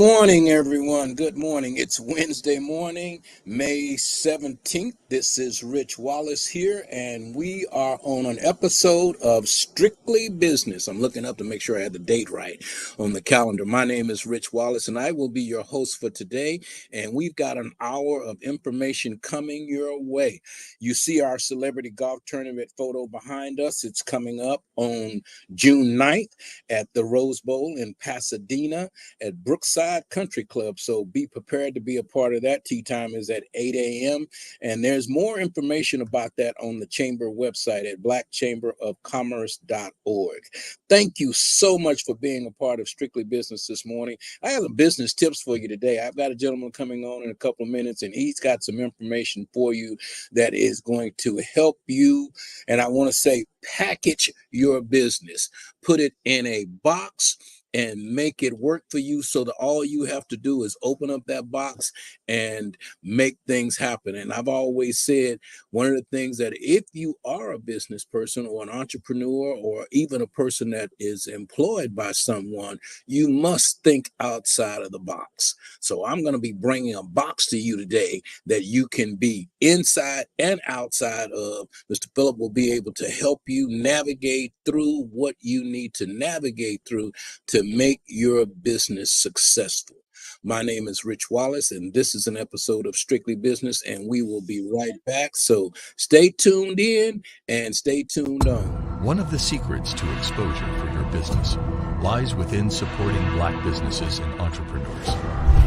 morning, everyone. Good morning. It's Wednesday morning, May 17th. This is Rich Wallace here, and we are on an episode of Strictly Business. I'm looking up to make sure I had the date right on the calendar. My name is Rich Wallace, and I will be your host for today, and we've got an hour of information coming your way. You see our celebrity golf tournament photo behind us. It's coming up on June 9th at the Rose Bowl in Pasadena at Brookside Country Club. So be prepared to be a part of that. Tee time is at 8 a.m. And there's more information about that on the Chamber website at blackchamberofcommerce.org. Thank you so much for being a part of Strictly Business this morning. I have some business tips for you today. I've got a gentleman coming on in a couple of minutes, and he's got some information for you that is going to help you. And I want to say, package your business, put it in a box, and make it work for you so that all you have to do is open up that box and make things happen. And I've always said, one of the things that if you are a business person or an entrepreneur or even a person that is employed by someone, you must think outside of the box. So I'm going to be bringing a box to you today that you can be inside and outside of. Mr. Phillip will be able to help you navigate through what you need to navigate through to make your business successful. My name is Rich Wallace, and this is an episode of Strictly Business, and we will be right back. So stay tuned in and stay tuned on. One of the secrets to exposure for your business lies within supporting Black businesses and entrepreneurs.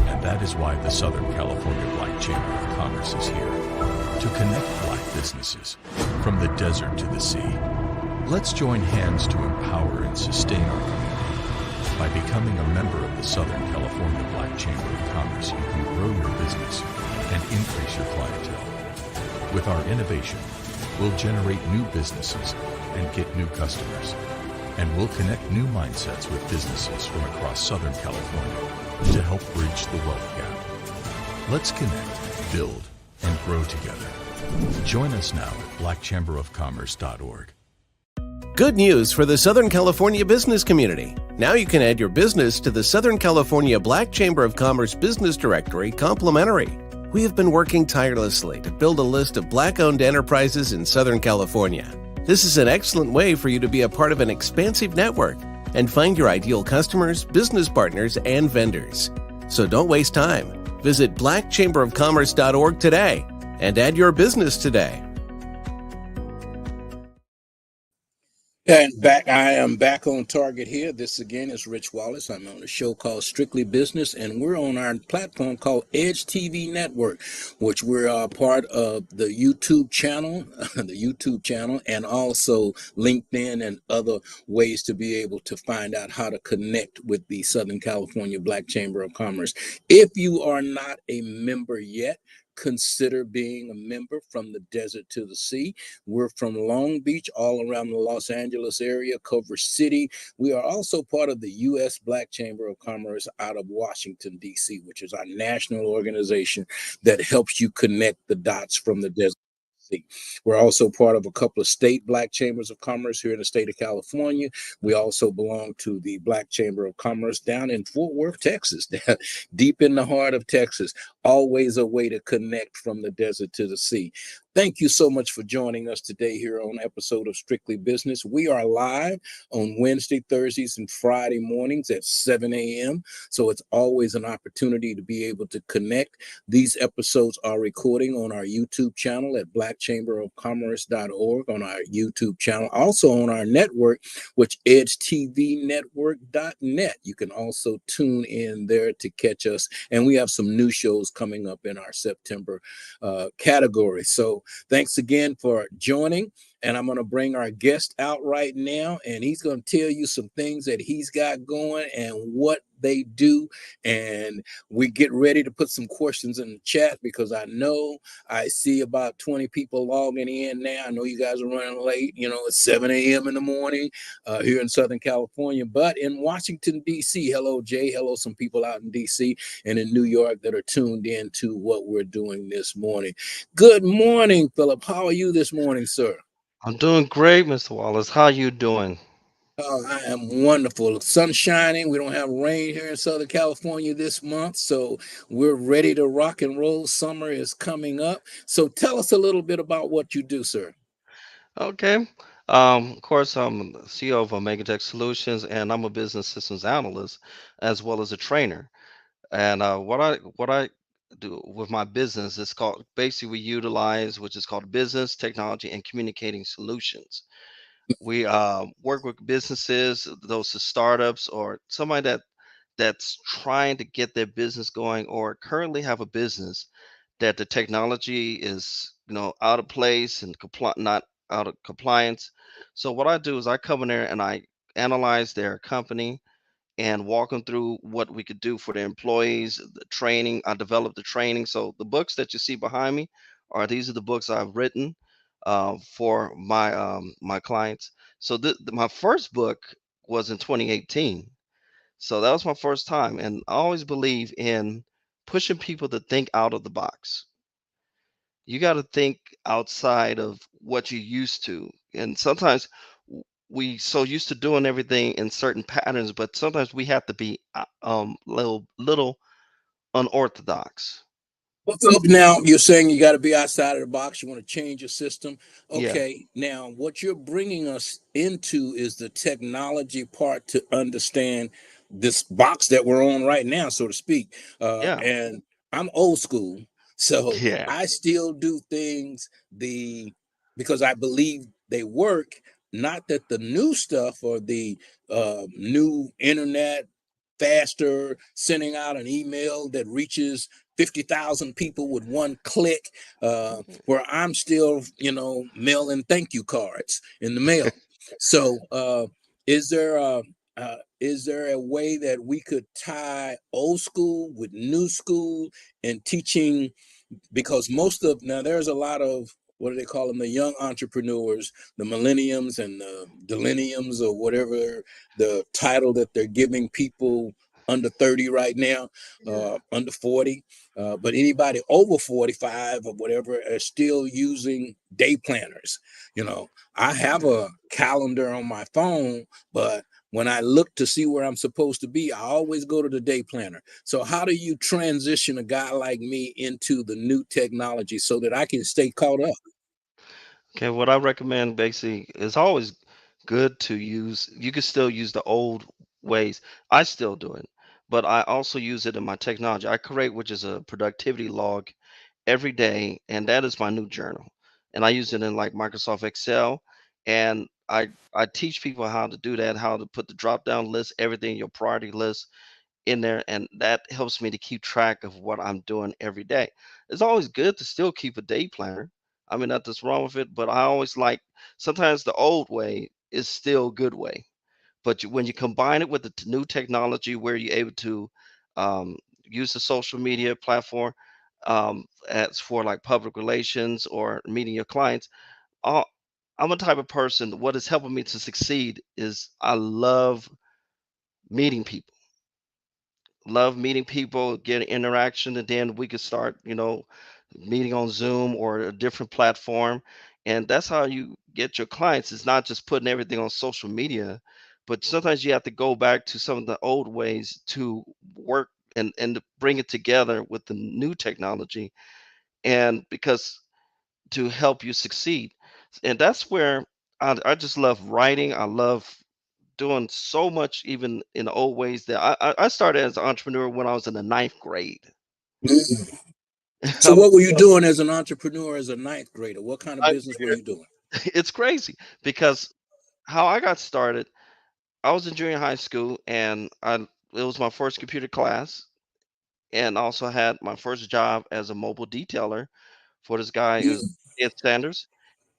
And that is why the Southern California Black Chamber of Commerce is here to connect Black businesses from the desert to the sea. Let's join hands to empower and sustain our community. By becoming a member of the Southern California Black Chamber of Commerce, you can grow your business and increase your clientele. With our innovation, we'll generate new businesses and get new customers. And we'll connect new mindsets with businesses from across Southern California to help bridge the wealth gap. Let's connect, build, and grow together. Join us now at blackchamberofcommerce.org. Good news for the Southern California business community. Now you can add your business to the Southern California Black Chamber of Commerce Business Directory complimentary. We have been working tirelessly to build a list of Black-owned enterprises in Southern California. This is an excellent way for you to be a part of an expansive network and find your ideal customers, business partners, and vendors. So don't waste time. Visit blackchamberofcommerce.org today and add your business today. And I am back on target here. This again is Rich Wallace. I'm on a show called Strictly Business, and we're on our platform called Edge TV Network, which we're part of the YouTube channel, and also LinkedIn and other ways to be able to find out how to connect with the Southern California Black Chamber of Commerce. If you are not a member yet, consider being a member. From the desert to the sea. We're from Long Beach, all around the Los Angeles area, Culver City. We are also part of the U.S. Black Chamber of Commerce out of Washington, D.C., which is our national organization that helps you connect the dots from the desert. We're also part of a couple of state Black Chambers of Commerce here in the state of California. We also belong to the Black Chamber of Commerce down in Fort Worth, Texas, deep in the heart of Texas. Always a way to connect from the desert to the sea. Thank you so much for joining us today here on an episode of Strictly Business. We are live on Wednesday, Thursdays, and Friday mornings at 7 a.m. So it's always an opportunity to be able to connect. These episodes are recording on our YouTube channel at blackchamberofcommerce.org on our YouTube channel. Also on our network, which edgetvnetwork.net. You can also tune in there to catch us. And we have some new shows coming up in our September category. So thanks again for joining. And I'm going to bring our guest out right now, and he's going to tell you some things that he's got going and what they do. And we get ready to put some questions in the chat because I know I see about 20 people logging in now. I know you guys are running late. You know, it's 7 a.m. in the morning here in Southern California. But in Washington, D.C., hello, Jay. Hello, some people out in D.C. and in New York that are tuned in to what we're doing this morning. Good morning, Phillip. How are you this morning, sir? I'm doing great, Mr. Wallace. How you doing? Oh, I am wonderful. Sun shining. We don't have rain here in Southern California this month, so we're ready to rock and roll. Summer is coming up. So tell us a little bit about what you do, sir. Okay. Of course, I'm the CEO of Omega Tech Solutions, and I'm a business systems analyst as well as a trainer. And what I do with my business is called basically we utilize which is called business technology and communicating solutions. We work with businesses, those startups or somebody that's trying to get their business going or currently have a business that the technology is out of place and not out of compliance. So what I do is I come in there and I analyze their company and walk them through what we could do for the employees, the training. I developed the training. So the books that you see behind me are these are the books I've written for my clients. So my first book was in 2018. So that was my first time, and I always believe in pushing people to think out of the box. You got to think outside of what you're used to, and sometimes we so used to doing everything in certain patterns, but sometimes we have to be little unorthodox. So now you're saying you got to be outside of the box. You want to change your system. Yeah, Okay. Now, what you're bringing us into is the technology part to understand this box that we're on right now, so to speak. yeah, And I'm old school, so yeah, I still do things because I believe they work. Not that the new stuff or the new internet faster, sending out an email that reaches 50,000 people with one click, where I'm still, mailing thank you cards in the mail. So, is there is there a way that we could tie old school with new school and teaching, because most of now there's a lot of, what do they call them, the young entrepreneurs, the millenniums and the deleniums, or whatever the title that they're giving people under 30 right now, yeah, under 40, but anybody over 45 or whatever are still using day planners. you know I have yeah. a calendar on my phone, but when I look to see where I'm supposed to be, I always go to the day planner. So how do you transition a guy like me into the new technology so that I can stay caught up? Okay, what I recommend basically is always good to use. You can still use the old ways. I still do it, but I also use it in my technology. I create, which is a productivity log every day, and that is my new journal. And I use it in like Microsoft Excel, and I teach people how to do that, how to put the drop down list, everything, your priority list in there, and that helps me to keep track of what I'm doing every day. It's always good to still keep a day planner. I mean, nothing's wrong with it, but I always like sometimes the old way is still a good way. But when you combine it with the new technology where you're able to use the social media platform as for like public relations or meeting your clients, uh, I'm a type of person. What is helping me to succeed is I meeting people love meeting people, get interaction, and then we could start, meeting on Zoom or a different platform. And that's how you get your clients. It's not just putting everything on social media, but sometimes you have to go back to some of the old ways to work and to bring it together with the new technology and because to help you succeed. And that's where I just love writing. I love doing so much even in the old ways that I started as an entrepreneur when I was in the ninth grade. Mm. So I'm what were you doing as an entrepreneur, as a ninth grader? What kind of ninth business were grader. you doing? It's crazy because how I got started, I was in junior high school and it was my first computer class and also had my first job as a mobile detailer for this guy who's Mm. Ed Sanders.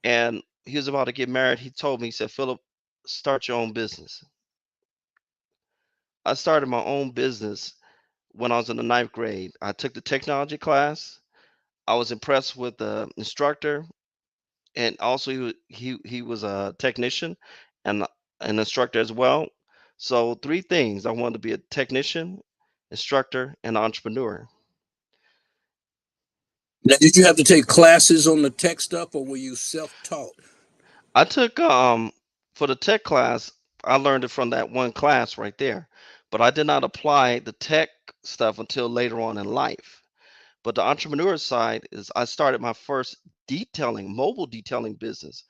And he was about to get married. He told me, he said, Philip, start your own business. I started my own business when I was in the ninth grade. I took the technology class. I was impressed with the instructor, and also he was a technician and an instructor as well. So three things: I wanted to be a technician, instructor, and entrepreneur. Now, did you have to take classes on the tech stuff, or were you self-taught? I took for the tech class. I learned it from that one class right there. But I did not apply the tech stuff until later on in life. But the entrepreneur side is I started my first mobile detailing business.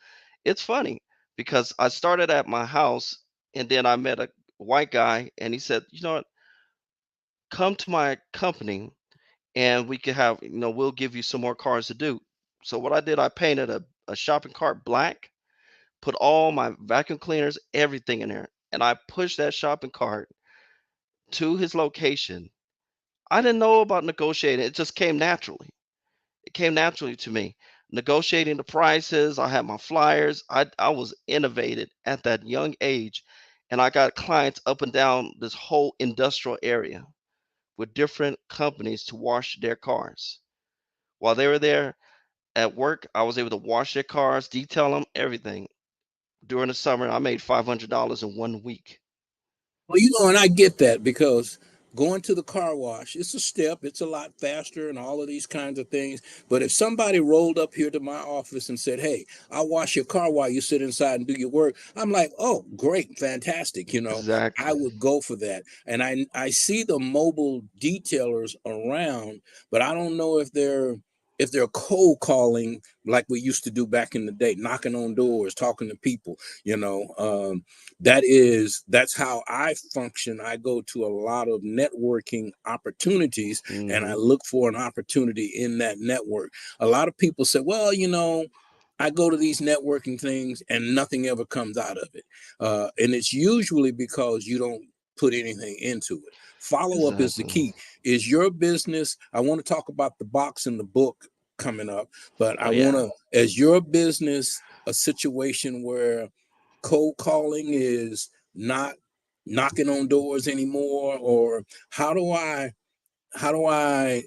It's funny because I started at my house and then I met a white guy and he said, you know what, come to my company and we could have, we'll give you some more cars to do. So what I did, I painted a shopping cart black, put all my vacuum cleaners, everything in there, and I pushed that shopping cart to his location. I didn't know about negotiating. It just came naturally. It came naturally to me. Negotiating the prices, I had my flyers. I was innovated at that young age, and I got clients up and down this whole industrial area with different companies to wash their cars. While they were there at work, I was able to wash their cars, detail them, everything. During the summer, I made $500 in 1 week. Well, and I get that because going to the car wash, it's a step, it's a lot faster and all of these kinds of things. But if somebody rolled up here to my office and said, "Hey, I'll wash your car while you sit inside and do your work," I'm like, "Oh, great, fantastic." I Exactly. would go for that. And I see the mobile detailers around, but I don't know if they're cold calling like we used to do back in the day, knocking on doors, talking to people, that's how I function. I go to a lot of networking opportunities and I Hmm. look for an opportunity in that network. A lot of people say, well, I go to these networking things and nothing ever comes out of it. And it's usually because you don't put anything into it. Follow up is the Exactly. key. Is your business, I want to talk about the box in the book coming up, but Oh I want yeah. to, as your business, a situation where cold calling is not knocking on doors anymore, or how do I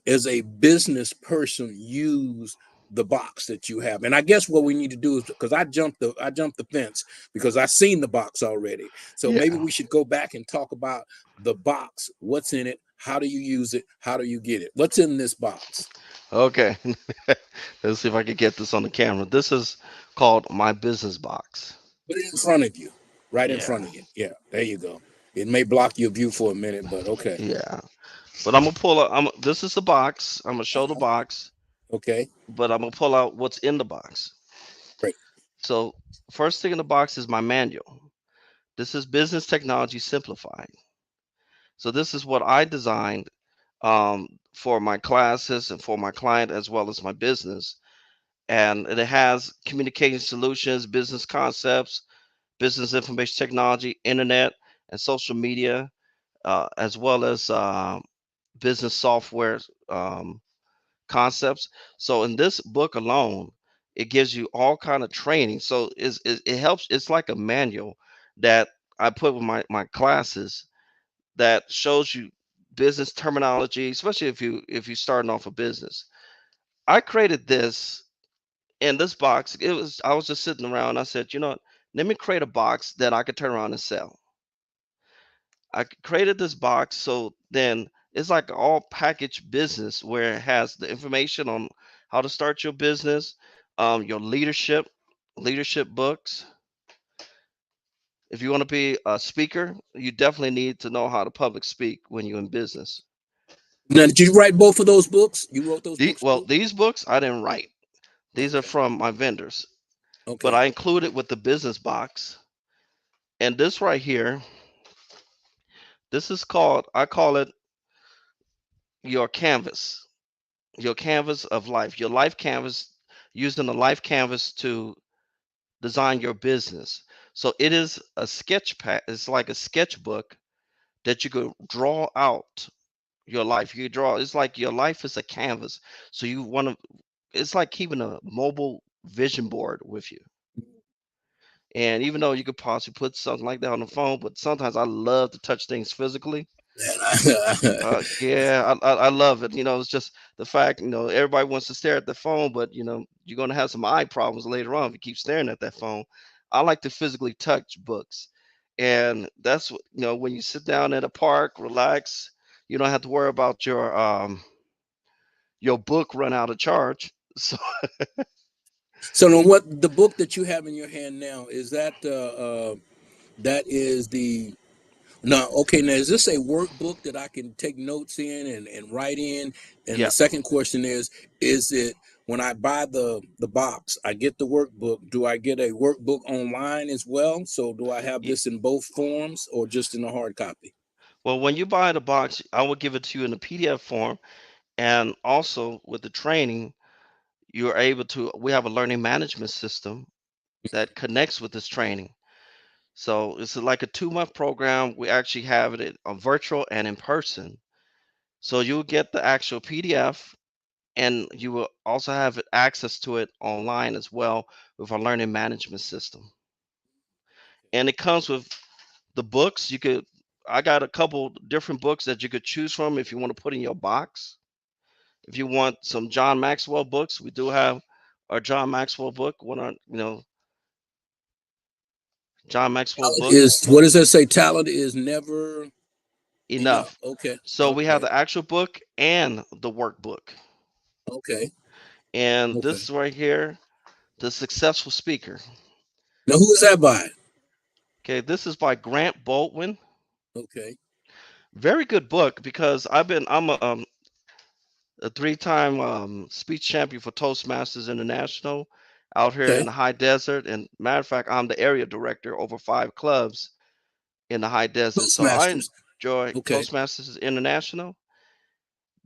as a business person use the box that you have? And I guess what we need to do is, because I jumped the fence because I seen the box already, so maybe Yeah. we should go back and talk about the box. What's in it? How do you use it? How do you get it? What's in this box? Okay. Let's see if I can get this on the camera. This is called my business box. Put it in front of you, right in Yeah. front of you. Yeah, there you go. It may block your view for a minute, but okay. Yeah. But I'm gonna pull out. This is the box. I'm gonna show the Uh-huh. box, Okay, but I'm gonna pull out what's in the box. great. So first thing in the box is my manual. This is Business Technology Simplified. So this is what I designed for my classes and for my client as well as my business. And it has communication solutions, business concepts, business information technology, internet, and social media, as well as business software um, concepts. So in this book alone, it gives you all kind of training. So it helps. It's like a manual that I put with my classes that shows you business terminology, especially if you starting off a business. I created this in this box. I was just sitting around. I said, you know what? Let me create a box that I could turn around and sell. Created this box so then it's like all packaged business where it has the information on how to start your business, your leadership books. If you want to be a speaker, you definitely need to know how to public speak when you're in business. Now, did you write both of those books? You wrote those books Well, too? these books I didn't write. These are Okay. from my vendors, but Okay. I included with the business box. And this right here, this is called, I call it your canvas, your canvas of life, your life canvas, using the life canvas to design your business. So it is a sketch pad, it's like a sketchbook that you could draw out your life. You draw, it's like your life is a canvas. So you want to, it's like keeping a mobile vision board with you. And even though you could possibly put something like that on the phone, but sometimes I love to touch things physically. Yeah, I love it. It's just the fact, everybody wants to stare at the phone, but you're gonna have some eye problems later on if you keep staring at that phone. I like to physically touch books, and that's what when you sit down at a park, relax. You don't have to worry about your book run out of charge. So So then, what the book that you have in your hand now is that? That is the now. Okay, now is this a workbook that I can take notes in and write in? And the Yeah. second question is it when I buy the box, I get the workbook. Do I get a workbook online as well? So do I have y- this in both forms or just in a hard copy? Well, when you buy the box, I will give it to you in a PDF form, and also with the training, you're able to. We have a learning management system that connects with this training. So it's like a 2 month program. We actually have it on virtual and in person. So you'll get the actual PDF, and you will also have access to it online as well with our learning management system. And it comes with the books. I got a couple different books that you could choose from if you want to put in your box. If you want some John Maxwell books, we do have our John Maxwell book. John Maxwell Talent book is what does that say? Talent is never enough. enough. Okay, So we have okay, the actual book and the workbook. okay, And okay. this right here, The Successful Speaker. Now who is that by? Okay, this is by Grant Baldwin. Okay, Very good book because I'm a three-time speech champion for Toastmasters International out here in okay. the high desert. And matter of fact, I'm the area director over 5 clubs in the high desert. So I Toastmasters. enjoy Okay. Toastmasters International. What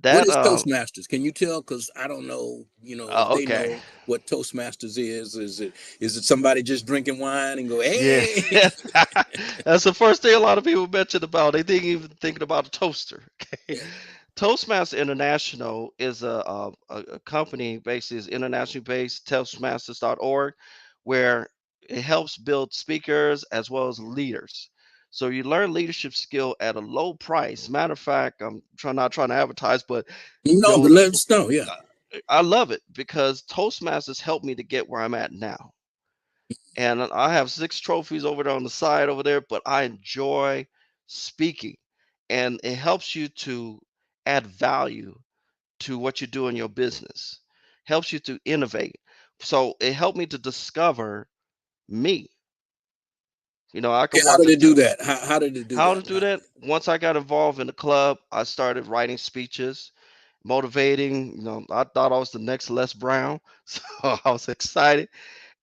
That is Toastmasters? Can you tell? Because I don't know. If they okay. know what Toastmasters is it somebody just drinking wine and go, Yeah. hey? That's the first thing a lot of people mention about. They think even thinking about a toaster. Okay. Yeah. Toastmaster International is a company basically is internationally based, toastmasters.org, where it helps build speakers as well as leaders. So you learn leadership skill at a low price. Matter of fact, I'm not trying to advertise, but you No, but know, let us know. Yeah. I love it because Toastmasters helped me to get where I'm at now. And I have 6 trophies over there on the side over there, but I enjoy speaking, and it helps you to add value to what you do in your business, helps you to innovate. So it helped me to discover me. I Okay. could How watch did a it do that? How did it do how to that? do that. Once I got involved in the club, I started writing speeches, motivating. I thought I was the next Les Brown, so I was excited,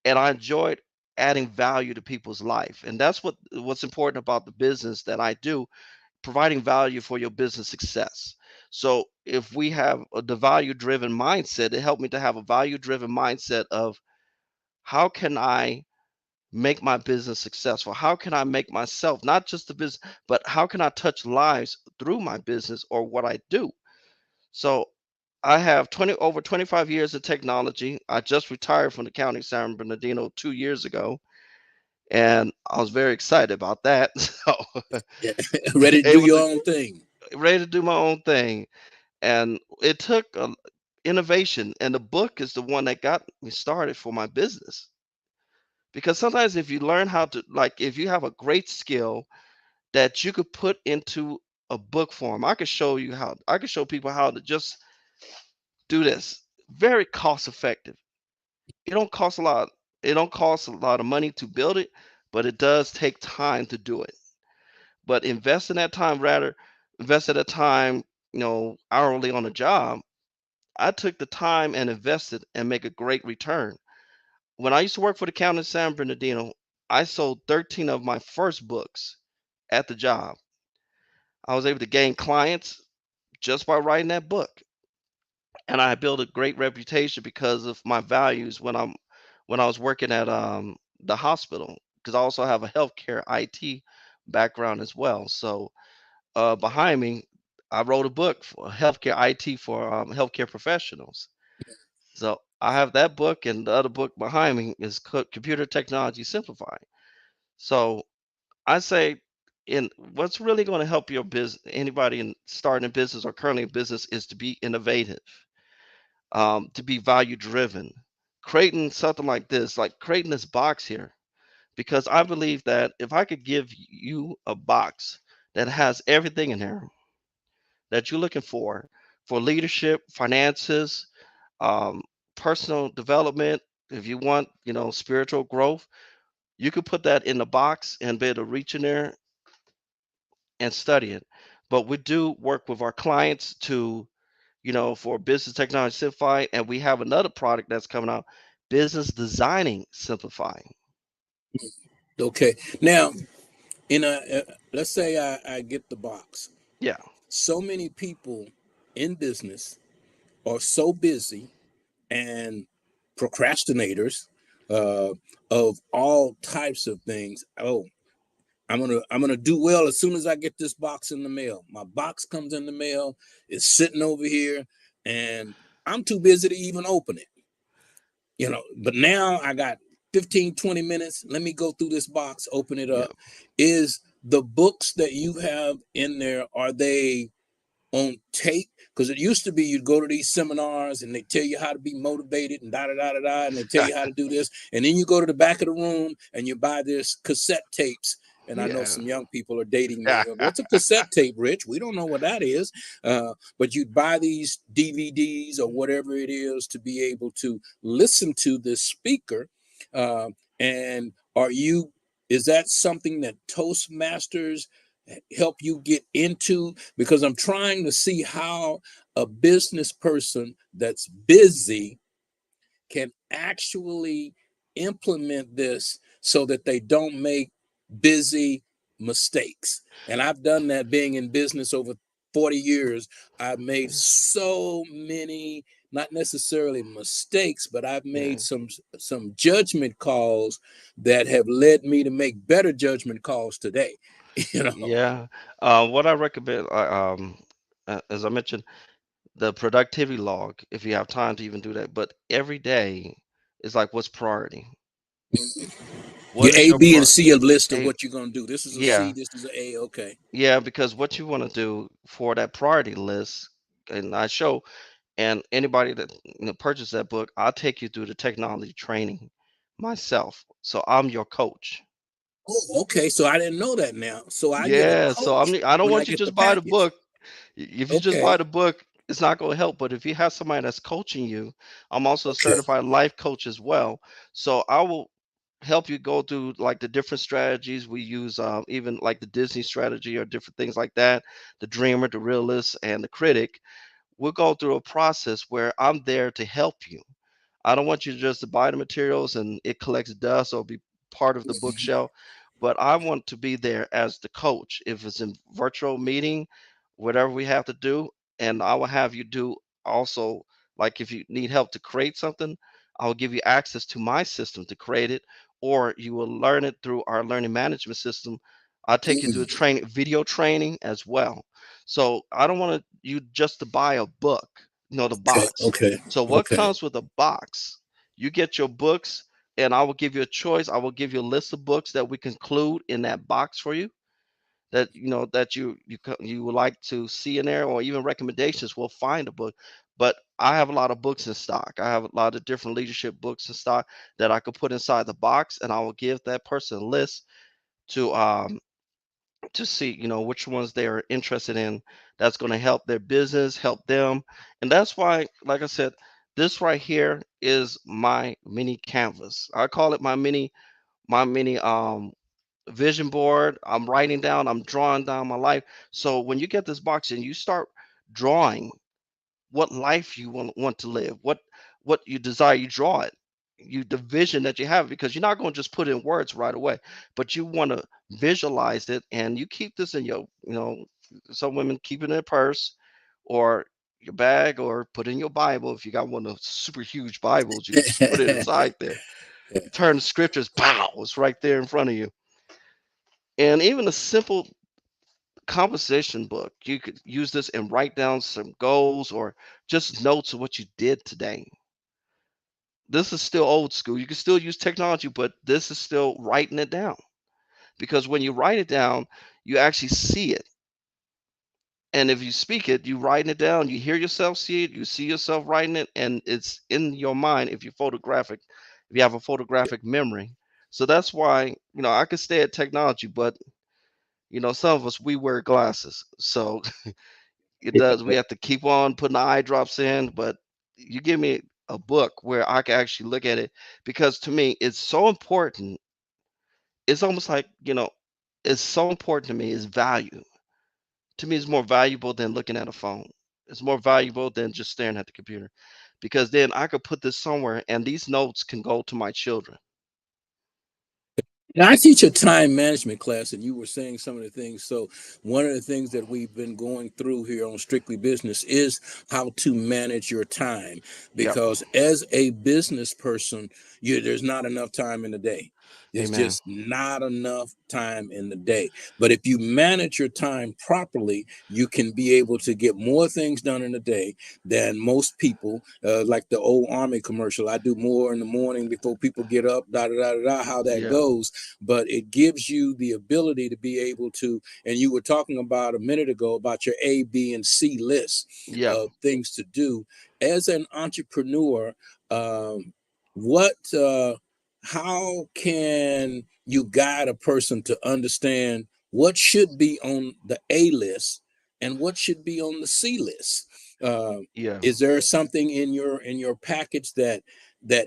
and I enjoyed adding value to people's life. And that's what's important about the business that I do, providing value for your business success. So if we have the value driven mindset, it helped me to have a value driven mindset of how can I make my business successful? How can I make myself, not just the business, but how can I touch lives through my business or what I do? So I have 25 years of technology. I just retired from the county of San Bernardino 2 years ago, and I was very excited about that. So Yeah. Ready to do able your to own thing. ready to do my own thing, and it took innovation. And the book is the one that got me started for my business. Because sometimes if you learn how to, like, if you have a great skill that you could put into a book form, I could show people how to just do this. Very cost effective. It don't cost a lot. It don't cost a lot of money to build it, but it does take time to do it. But invest in that time, hourly on a job. I took the time and invested and make a great return. When I used to work for the county of San Bernardino, I sold 13 of my first books at the job. I was able to gain clients just by writing that book. And I built a great reputation because of my values when I was working at the hospital, because I also have a healthcare IT background as well. So behind me, I wrote a book for healthcare IT for healthcare professionals. So I have that book, and the other book behind me is Computer Technology Simplified. So I say, in what's really going to help your business, anybody in starting a business or currently in business, is to be innovative, to be value driven, creating something like this, like creating this box here. Because I believe that if I could give you a box that has everything in there that you're looking for leadership, finances, um, personal development, if you want, spiritual growth, You could put that in the box and be able to reach in there and study it. But we do work with our clients to, for Business Technology Simplified, and we have another product that's coming out, Business Designing Simplified. Okay. Now, in a let's say I get the box. Yeah. So many people in business are so busy and procrastinators of all types of things. Oh, I'm gonna do well as soon as I get this box in the mail. My box comes in the mail, it's sitting over here, and I'm too busy to even open it. But now I got 15, 20 minutes. Let me go through this box, open it Yeah. up. Is the books that you have in there, are they on tape? Because it used to be you'd go to these seminars and they tell you how to be motivated and da da da da da, and they tell you how to do this, and then you go to the back of the room and you buy this cassette tapes. And I know Yeah. some young people are dating me. What's a cassette tape, Rich? We don't know what that is. But you'd buy these DVDs or whatever it is to be able to listen to this speaker. And is that something that Toastmasters help you get into? Because I'm trying to see how a business person that's busy can actually implement this so that they don't make busy mistakes. And I've done that being in business over 40 years. I've made so many, not necessarily mistakes, but I've Yeah. made some judgment calls that have led me to make better judgment calls today. Yeah. What I recommend, as I mentioned, the productivity log, if you have time to even do that, but every day is like, what's priority? Your What is A, your B, and C, a list of a what you're gonna do. This is a C, yeah, this is a A. Okay. yeah, because what you want to do for that priority list, and I show, and anybody that purchase that book, I'll take you through the technology training myself. So I'm your coach. Oh, okay. So I didn't know that now. So I get a Yeah, so coach I don't when I want you get the just buy the package. book. If you just buy Okay. the book, it's not going to help. But if you have somebody that's coaching you, I'm also a Okay. certified life coach as well. So I will help you go through like the different strategies we use, even like the Disney strategy or different things like that, the dreamer, the realist, and the critic. We'll go through a process where I'm there to help you. I don't want you just to buy the materials and it collects dust or be part of the bookshelf, but I want to be there as the coach. If it's in virtual meeting, whatever we have to do, and I will have you do also, like if you need help to create something, I'll give you access to my system to create it, or you will learn it through our learning management system. I'll take you through training, video training as well. So I don't want you just to buy a book, the Okay. box. Okay. So what Okay. comes with a box? You get your books, and I will give you a choice. I will give you a list of books that we can include in that box for you that you would like to see in there, or even recommendations. We'll find a book. But I have a lot of books in stock. I have a lot of different leadership books in stock that I could put inside the box, and I will give that person a list to see which ones they are interested in, that's going to help their business, help them. And that's why, like I said, this right here is my mini canvas. I call it my mini vision board. I'm writing down, I'm drawing down my life. So when you get this box and you start drawing what life you want to live, what you desire, you draw it. The vision that you have, because you're not going to just put in words right away, but you want to visualize it, and you keep this in your, some women keep it in their purse or your bag, or put in your Bible. If you got one of those super huge Bibles, you just put it inside there. Turn the scriptures, pow, it's right there in front of you. And even a simple composition book, you could use this and write down some goals or just notes of what you did today. This is still old school. You can still use technology, but this is still writing it down, because when you write it down, you actually see it. And if you speak it, you writing it down, you hear yourself see it, you see yourself writing it, and it's in your mind if you have a photographic memory. So that's why, I could stay at technology, but some of us, we wear glasses. So it does. We have to keep on putting the eye drops in, but you give me a book where I can actually look at it, because to me it's so important it's almost like, it's so important to me is value. To me, it's more valuable than looking at a phone. It's more valuable than just staring at the computer because then I could put this somewhere and these notes can go to my children. Now, I teach a time management class, and you were saying some of the things. So, one of the things that we've been going through here on Strictly Business is how to manage your time. Yep. Because as a business person, there's not enough time in the day. There's Amen. just not enough time in the day. But if you manage your time properly, you can be able to get more things done in a day than most people. Like the old Army commercial, I do more in the morning before people get up, da da da da, da, how that Yeah. goes. But it gives you the ability to be able to, and you were talking about a minute ago about your A, B, and C list Yeah. of things to do as an entrepreneur. What How can you guide a person to understand what should be on the A list and what should be on the C list? uh, Yeah. is there something in your package that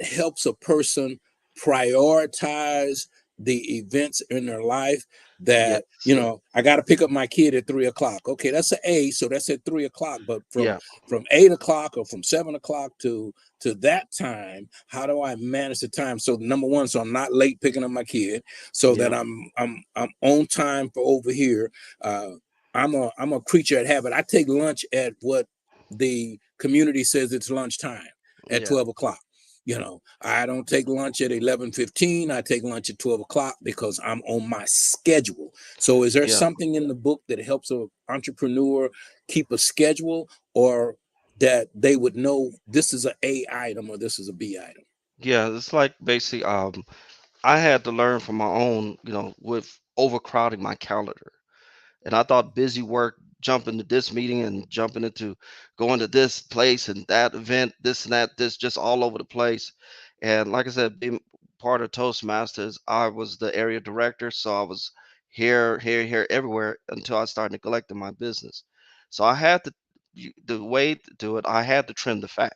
helps a person prioritize the events in their life? That, Yes. I got to pick up my kid at 3 o'clock. Okay, that's an A, so that's at 3 o'clock. But Yeah. from 8 o'clock or from 7 o'clock to that time, how do I manage the time? So number one, so I'm not late picking up my kid, so that Yeah. I'm on time for over here. uh I'm a creature at habit. I take lunch at what the community says it's lunchtime, at Yeah. 12 o'clock. I don't take lunch at 11:15. I take lunch at 12 o'clock because I'm on my schedule. So is there Yeah. something in the book that helps an entrepreneur keep a schedule, or that they would know this is A item or this is a B item? Yeah. It's like basically, I had to learn from my own, with overcrowding my calendar. And I thought busy work, jumping to this meeting and jumping into going to this place and that event, this and that, this just all over the place. And like I said, being part of Toastmasters, I was the area director. So I was here, here, here, everywhere until I started neglecting my business. So I had to, the way to do it, I had to trim the fat.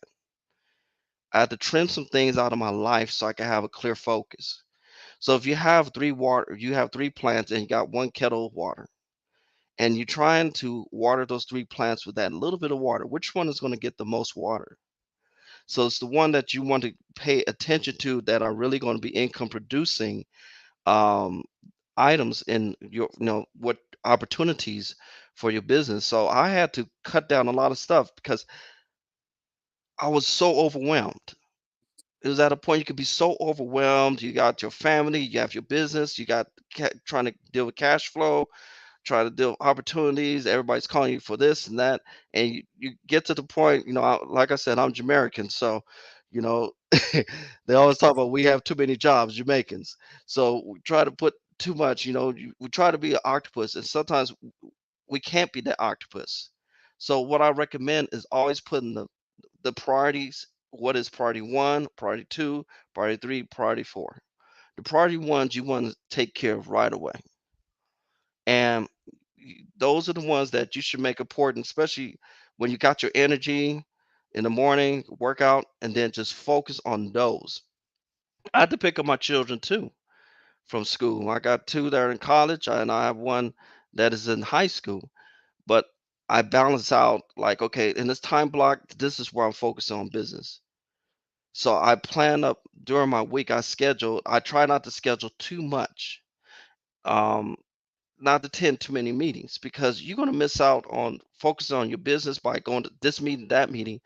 I had to trim some things out of my life so I could have a clear focus. So if you have three plants and you got one kettle of water and you're trying to water those three plants with that little bit of water, which one is going to get the most water? So it's the one that you want to pay attention to that are really going to be income producing um, items in your, what opportunities for your business. So I had to cut down a lot of stuff because I was so overwhelmed. It was at a point you could be so overwhelmed. You got your family, you have your business, you got trying to deal with cash flow, try to deal with opportunities. Everybody's calling you for this and that, and you get to the point. Like I said, I'm Jamaican, so you know they always talk about we have too many jobs, Jamaicans. So we try to put too much. We try to be an octopus, and sometimes we can't be that octopus. So what I recommend is always putting the priorities. What is priority one, priority two, priority three, priority four? The priority ones you want to take care of right away. And those are the ones that you should make important, especially when you got your energy in the morning, workout, and then just focus on those. I had to pick up my children too from school. I got two that are in college, and I have one that is in high school. But I balance out like, okay, in this time block, this is where I'm focusing on business. So I plan up during my week. I try not to schedule too much. Um, Not to attend too many meetings because you're going to miss out on focusing on your business by going to this meeting, that meeting.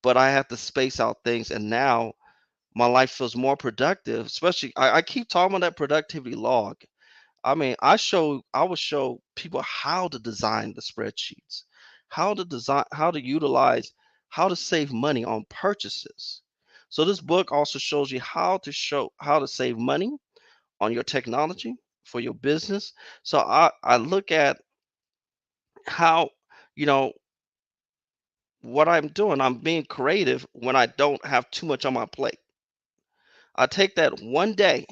But I have to space out things, and now my life feels more productive. Especially, I keep talking about that productivity log. I mean, I will show people how to design the spreadsheets, how to utilize, how to save money on purchases. So this book also shows you how to save money on your technology for your business. So I look at how, you know, what I'm doing. I'm being creative when I don't have too much on my plate. I take that one day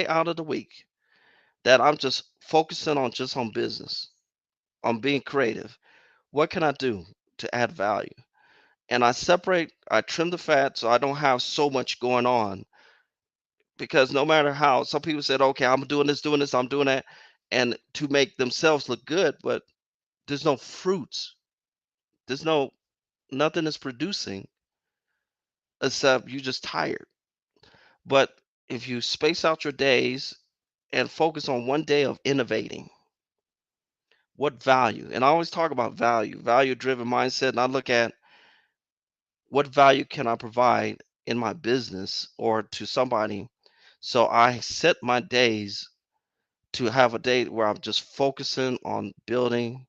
out of the week that I'm just focusing on just on business, on being creative. What can I do to add value? And I trim the fat so I don't have so much going on because no matter how some people said, okay, I'm doing this, I'm doing that, and to make themselves look good, but there's no fruits. There's no nothing is producing except you just tired. But if you space out your days and focus on one day of innovating, what value? And I always talk about value driven mindset. And I look at what value can I provide in my business or to somebody. So I set my days to have a day where I'm just focusing on building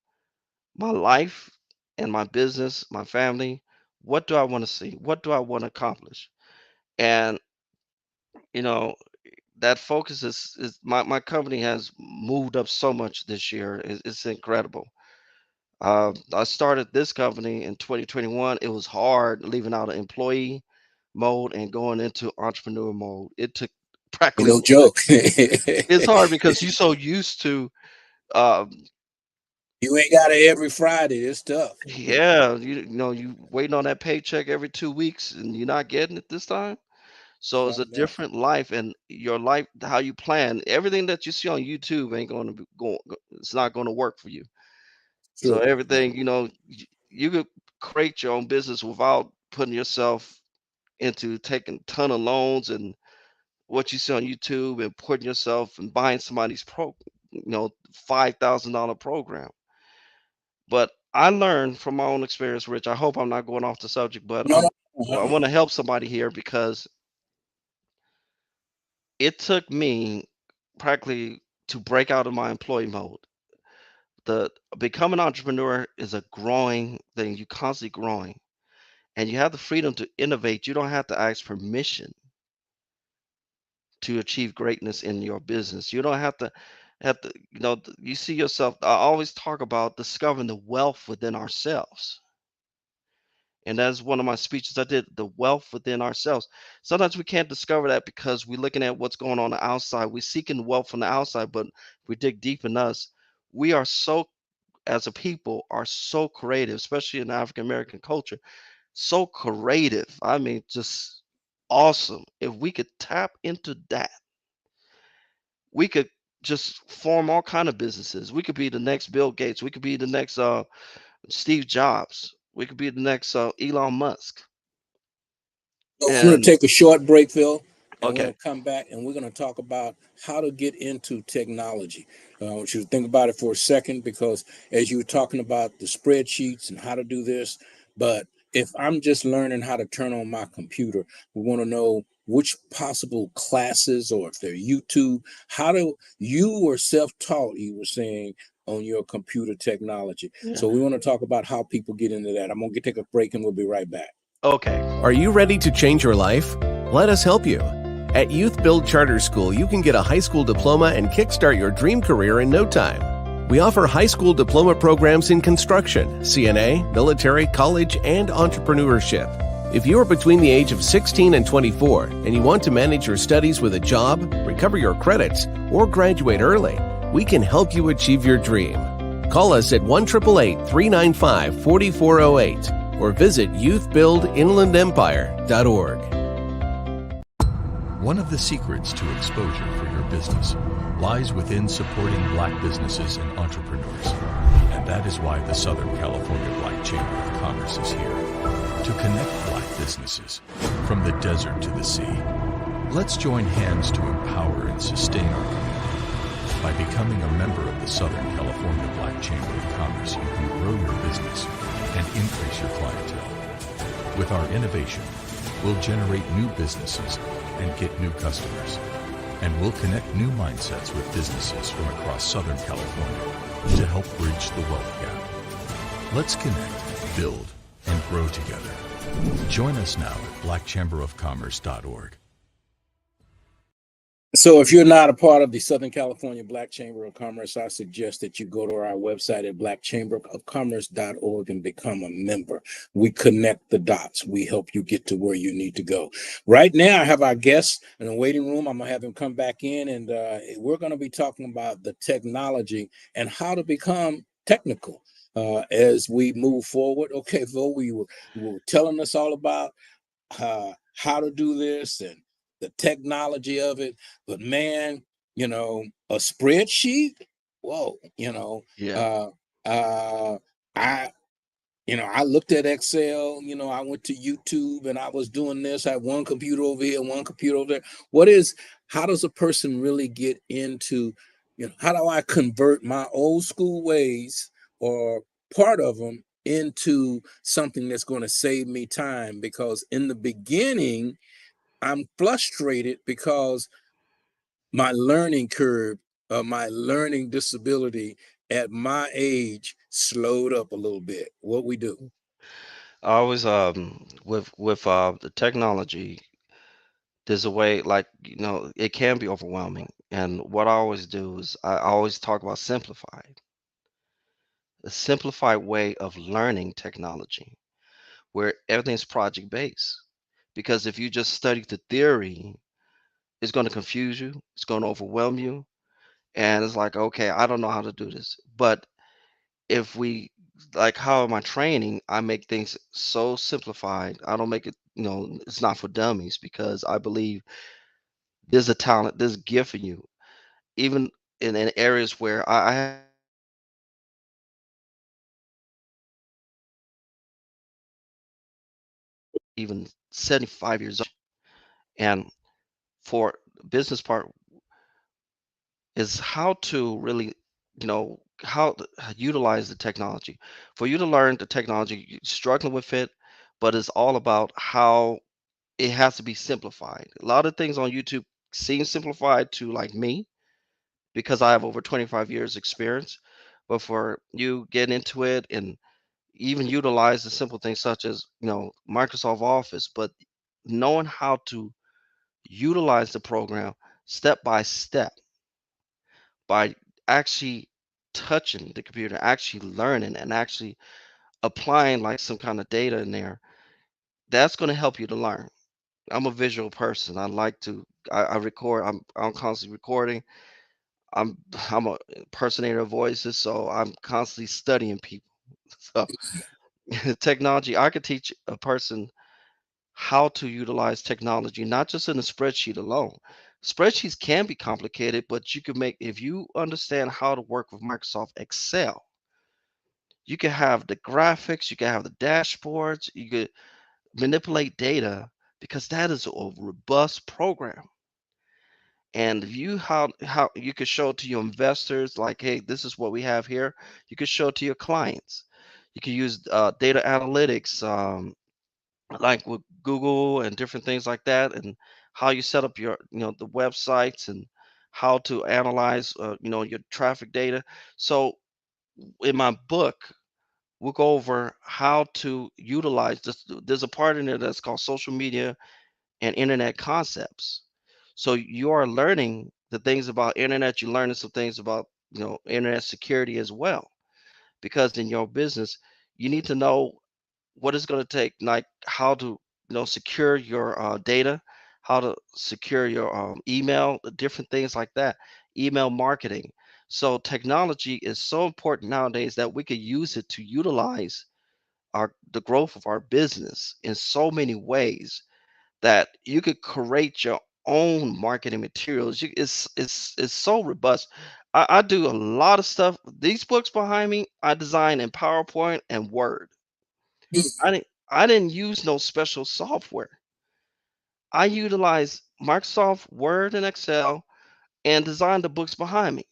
my life and my business, my family. What do I want to see? What do I want to accomplish? And you know, that focus is my company has moved up so much this year. It's incredible. I started this company in 2021. It was hard leaving out an employee mode and going into entrepreneur mode. It took practically No joke. it's hard because you're so used to um, You ain't got it every Friday. It's tough. yeah, you know, you waiting on that paycheck every 2 weeks and you're not getting it this time. So it's a Something else. different life, and your life, how you plan, everything that you see on YouTube ain't going to be going. It's not going to work for you. So True. everything, you know, you could create your own business without putting yourself into taking ton of loans and what you see on YouTube and putting yourself and buying somebody's $5,000 program. But I learned from my own experience, Rich. I hope I'm not going off the subject, but No, no. I want to help somebody here because it took me practically to break out of my employee mode. The become an entrepreneur is a growing thing. You constantly growing, and you have the freedom to innovate. You don't have to ask permission to achieve greatness in your business. You don't have to. You see yourself. I always talk about discovering the wealth within ourselves. And that's one of my speeches I did, the wealth within ourselves. Sometimes we can't discover that because we're looking at what's going on the outside. We're seeking wealth from the outside, but if we dig deep in us, we are so, as a people, are so creative, especially in the African American culture, so creative. I mean, just awesome. If we could tap into that, we could just form all kind of businesses. We could be the next Bill Gates. We could be the next Steve Jobs. We could be the next Elon Musk. So we're going to And take a short break, Phil, and we're okay. going to come back and we're going to talk about how to get into technology. I want you to think about it for a second because as you were talking about the spreadsheets and how to do this, but if I'm just learning how to turn on my computer, we want to know which possible classes or if they're YouTube, how do you were self-taught, you were saying, on your computer technology. Yeah. So we want to talk about how people get into that. I'm going to take a break and we'll be right back. Okay. Are you ready to change your life? Let us help you. At Youth Build Charter School, you can get a high school diploma and kickstart your dream career in no time. We offer high school diploma programs in construction, CNA, military, college, and entrepreneurship. If you are between the age of 16 and 24 and you want to manage your studies with a job, recover your credits, or graduate early, we can help you achieve your dream. Call us at 1-888-395-4408 or visit youthbuildinlandempire.org. One of the secrets to exposure for your business lies within supporting Black businesses and entrepreneurs. And that is why the Southern California Black Chamber of Commerce is here to connect Black businesses from the desert to the sea. Let's join hands to empower and sustain our community. By becoming a member of the Southern California Black Chamber of Commerce, you can grow your business and increase your clientele. With our innovation, we'll generate new businesses and get new customers. And we'll connect new mindsets with businesses from across Southern California to help bridge the wealth gap. Let's connect, build, and grow together. Join us now at blackchamberofcommerce.org. So if you're not a part of the Southern California Black Chamber of Commerce, I suggest that you go to our website at blackchamberofcommerce.org and become a member. We connect the dots. We help you get to where you need to go. Right now, I have our guest in the waiting room. I'm going to have him come back in, and we're going to be talking about the technology and how to become technical as we move forward. Okay, Phil, you were telling us all about how to do this and the technology of it. But man, a spreadsheet, whoa, Yeah. uh, uh, I I looked at Excel, I went to YouTube and I was doing this. I had one computer over here, one computer over there. How does a person really get into, how do I convert my old school ways or part of them into something that's going to save me time? Because in the beginning, I'm frustrated because my learning curve, my learning disability at my age slowed up a little bit. What we do? I always with the technology, there's a way, like, it can be overwhelming. And what I always do is I always talk about a simplified way of learning technology where everything's project based. Because if you just study the theory, it's going to confuse you, it's going to overwhelm you, and it's like, okay, I don't know how to do this. But if we, like, how am I training? I make things so simplified. I don't make it, it's not for dummies, because I believe there's a talent, there's a gift in you, even in areas where I have even 75 years old. And for business part is how to really, how to utilize the technology. For you to learn the technology, you're struggling with it, but it's all about how it has to be simplified. A lot of things on YouTube seem simplified to, like, me, because I have over 25 years experience. But for you get into it and even utilize the simple things such as, Microsoft Office, but knowing how to utilize the program step by step by actually touching the computer, actually learning and actually applying like some kind of data in there, that's going to help you to learn. I'm a visual person. I like to I record. I'm constantly recording. I'm I'm a impersonator of voices, so I'm constantly studying people. So technology, I could teach a person how to utilize technology, not just in a spreadsheet alone. Spreadsheets can be complicated, but you can make, if you understand how to work with Microsoft Excel, you can have the graphics, you can have the dashboards, you could manipulate data, because that is a robust program. And you, how you could show it to your investors, like, hey, this is what we have here. You could show it to your clients. You can use data analytics, like with Google and different things like that, and how you set up your, the websites, and how to analyze, your traffic data. So in my book, we'll go over how to utilize this. There's a part in there that's called social media and internet concepts. So you are learning the things about internet. You're learning some things about, internet security as well. Because in your business, you need to know what it's going to take, like how to, secure your data, how to secure your email, the different things like that, email marketing. So technology is so important nowadays that we could use it to utilize the growth of our business in so many ways, that you could create your own marketing materials. It's so robust. I do a lot of stuff. These books behind me, I design in PowerPoint and Word. I didn't use no special software. I utilize Microsoft Word and Excel and design the books behind me.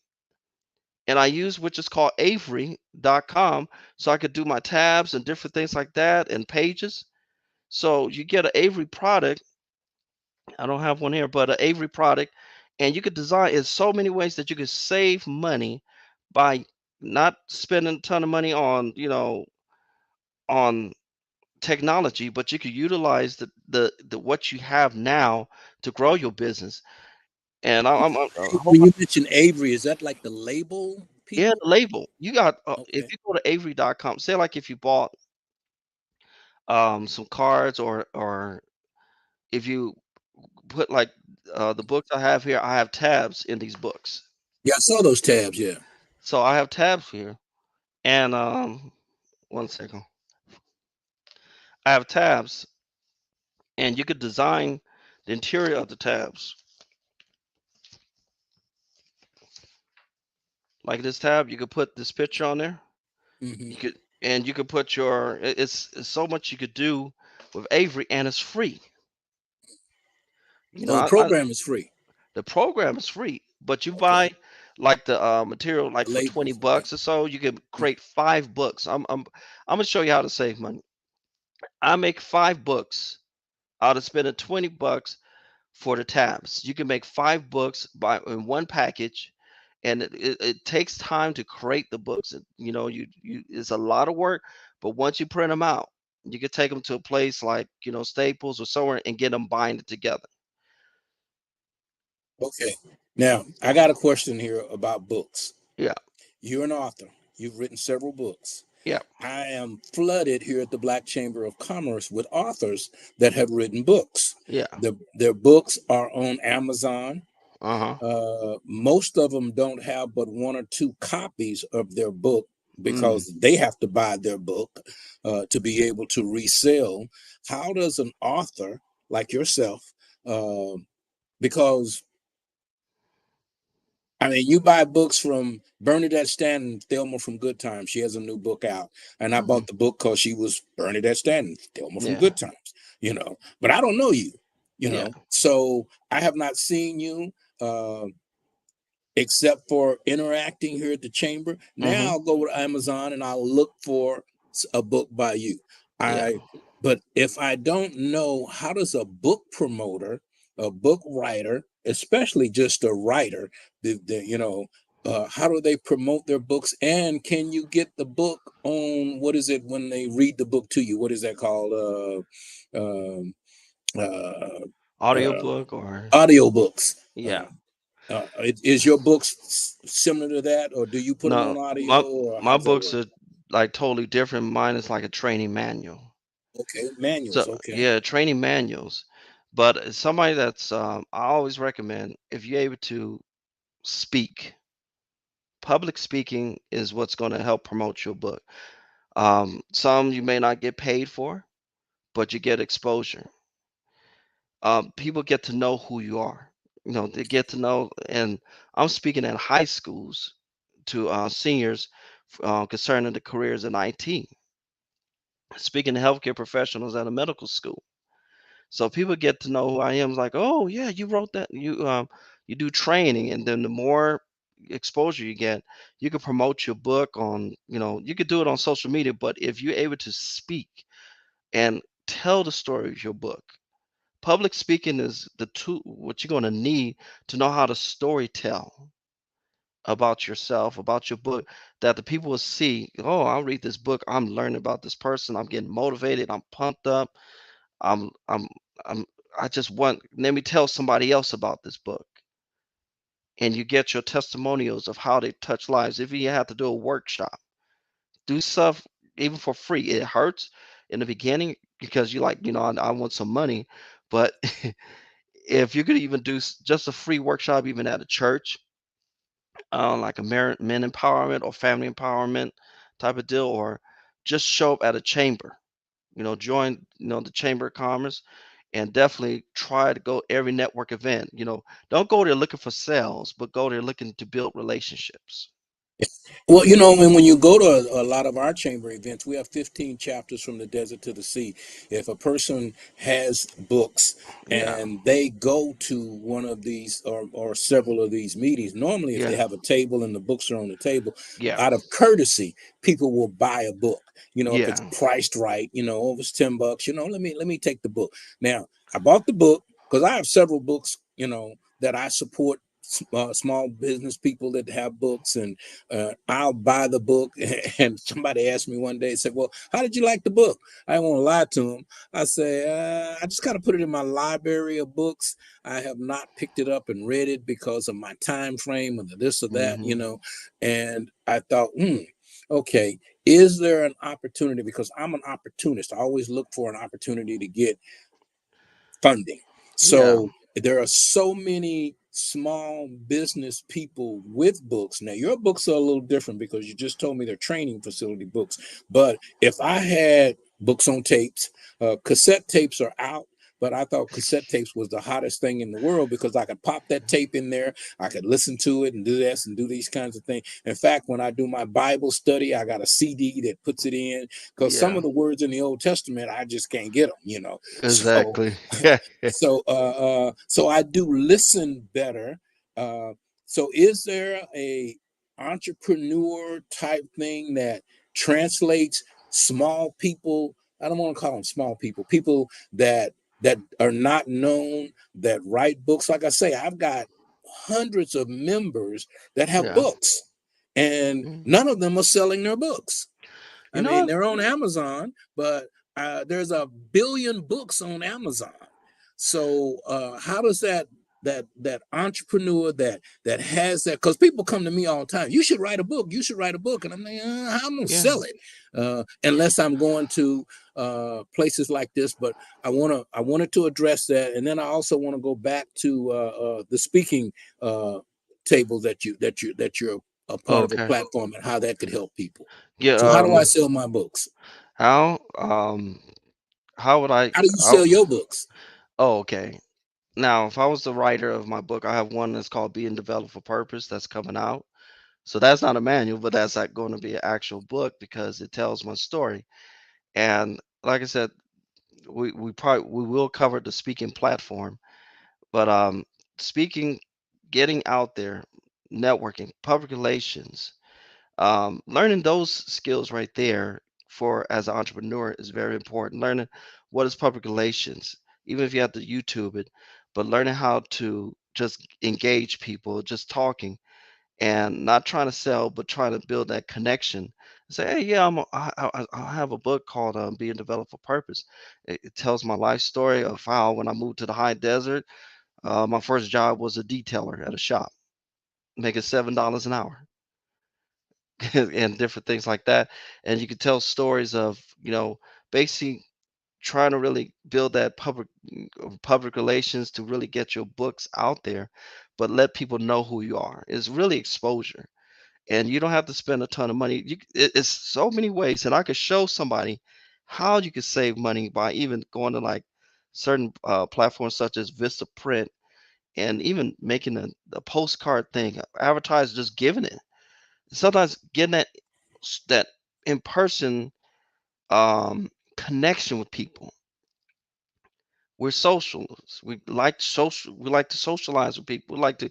And I use which is called Avery.com, so I could do my tabs and different things like that and pages. So you get an Avery product. I don't have one here, but an Avery product, and you could design in so many ways that you could save money by not spending a ton of money on, on technology, but you could utilize the what you have now to grow your business. And I hope When you mention Avery, is that like the label yeah, people? the label. You got if Okay. you go to Avery.com, say like if you bought some cards, or if you put like the books I have here, I have tabs in these books. Yeah, I saw those tabs. Yeah. So I have tabs here, and one second. I have tabs, and you could design the interior of the tabs. Like this tab, you could put this picture on there. Hmm. You could and you could put your it's so much you could do with Avery, and it's free. You know, Oh, the program is free. the program is free, but you Okay. buy like the material like The for 20 labels. Okay. bucks or so, you can create 5 books. I'm gonna show you how to save money. I make 5 books out of spending 20 bucks for the tabs. You can make 5 books by in one package, and it takes time to create the books. You know, you it's a lot of work, but once you print them out, you can take them to a place like Staples or somewhere and get them binded together. Okay. Now, I got a question here about books. Yeah, You're an author. You've written several books. yeah, I am flooded here at the Black Chamber of Commerce with authors that have written books. yeah. Their books are on Amazon. Uh-huh. Most of them don't have but one or two copies of their book Mm. because they have to buy their book to be able to resell. How does an author like yourself, uh, because I mean, you buy books from Bernadette Stanton, Thelma from Good Times. She has a new book out. And I Mhm. bought the book because she was Bernadette Stanton, Thelma from Yeah, Good Times, but I don't know you, yeah. So I have not seen you uh, except for interacting here at the chamber. Now Mhm. I'll go to Amazon and I'll look for a book by you. Yeah. I, but if I don't know, how does a book promoter, a book writer, especially just a writer, how do they promote their books? And can you get the book on, what is it when they read the book to you? What is that called? Um, uh, uh, Audiobook or Audiobooks. yeah. Is your books similar to that, or do you put them on No, audio, my or how my does that books work? are like totally different. Mine is like a training manual. Okay, manuals. So Okay. yeah, training manuals. But somebody that's I always recommend if you're able to speak. Public speaking is what's going to help promote your book. Some you may not get paid for, but you get exposure. People get to know who you are. They get to know, and I'm speaking at high schools to seniors concerning the careers in IT, speaking to healthcare professionals at a medical school. So people get to know who I am. It's like, oh yeah, you wrote that. You do training, and then the more exposure you get, you can promote your book on. You could do it on social media. But if you're able to speak and tell the story of your book, public speaking is the tool what you're going to need to know how to story tell about yourself, about your book, that the people will see, oh, I'll read this book, I'm learning about this person, I'm getting motivated, I'm pumped up, I'm I'm I'm I just want let me tell somebody else about this book. And you get your testimonials of how they touch lives. If you have to do a workshop, do stuff even for free. It hurts in the beginning because you like, I want some money, but if you could even do just a free workshop, even at a church, like a men empowerment or family empowerment type of deal, or just show up at a chamber, join, the Chamber of Commerce, and definitely try to go every network event. Don't go there looking for sales, but go there looking to build relationships. Well, when you go to a lot of our chamber events, we have 15 chapters from the desert to the sea. If a person has books Yeah, and they go to one of these or several of these meetings, normally if they yeah, have a table and the books are on the table, yeah, out of courtesy, people will buy a book. If it's yeah. priced right, oh, it's $10, let me take the book. Now, I bought the book because I have several books, that I support small business people that have books, and I'll buy the book. And somebody asked me one day, said, well, how did you like the book? I don't want to lie to them. I say, I just kind of put it in my library of books. I have not picked it up and read it because of my time frame or this or that, Hmm. and I thought, okay, is there an opportunity? Because I'm an opportunist. I always look for an opportunity to get funding. Yeah, So there are so many small business people with books. Now, your books are a little different because you just told me they're training facility books. But if I had books on tapes, cassette tapes are out. but I thought cassette tapes was the hottest thing in the world because I could pop that tape in there, I could listen to it and do this and do these kinds of things. In fact, when I do my Bible study, I got a CD that puts it in because some Yeah, of the words in the Old Testament I just can't get them. So exactly. so I do listen better. Uh, so is there a entrepreneur type thing that translates small people? I don't want to call them small people. People that are not known that write books. Like I say, I've got hundreds of members that have Yeah. books, and Mm. none of them are selling their books. You I know mean, what? they're on Amazon, but there's a billion books on Amazon. So how does that entrepreneur that has that? Because people come to me all the time. You should write a book. You should write a book, and I'm like, how am I gonna Yeah. sell it? Unless I'm going to places like this. But I wanted to address that, and then I also want to go back to the speaking table that you're a part of a Okay. platform and how that could help people. Yeah. So how do I sell my books? How um how would I? How do you I sell your books? oh, okay. Now, if I was the writer of my book, I have one that's called Being Developed for Purpose that's coming out. So that's not a manual, but that's like going to be an actual book because it tells my story. And like I said, we will cover the speaking platform, but speaking, getting out there, networking, public relations, learning those skills right there for as an entrepreneur is very important. Learning what is public relations, even if you have to YouTube it, but learning how to just engage people, just talking and not trying to sell, but trying to build that connection. Say, hey, yeah, I have a book called Being Developed for Purpose. It tells my life story of how when I moved to the high desert, my first job was a detailer at a shop, making $7 an hour and different things like that. And you can tell stories of, basically trying to really build that public relations to really get your books out there, but let people know who you are. It's really exposure. And you don't have to spend a ton of money. It's so many ways, and I could show somebody how you could save money by even going to like certain platforms such as Vistaprint and even making a postcard thing, advertise just giving it. Sometimes getting that in person connection with people. We're socialists. We like to socialize with people. We like to,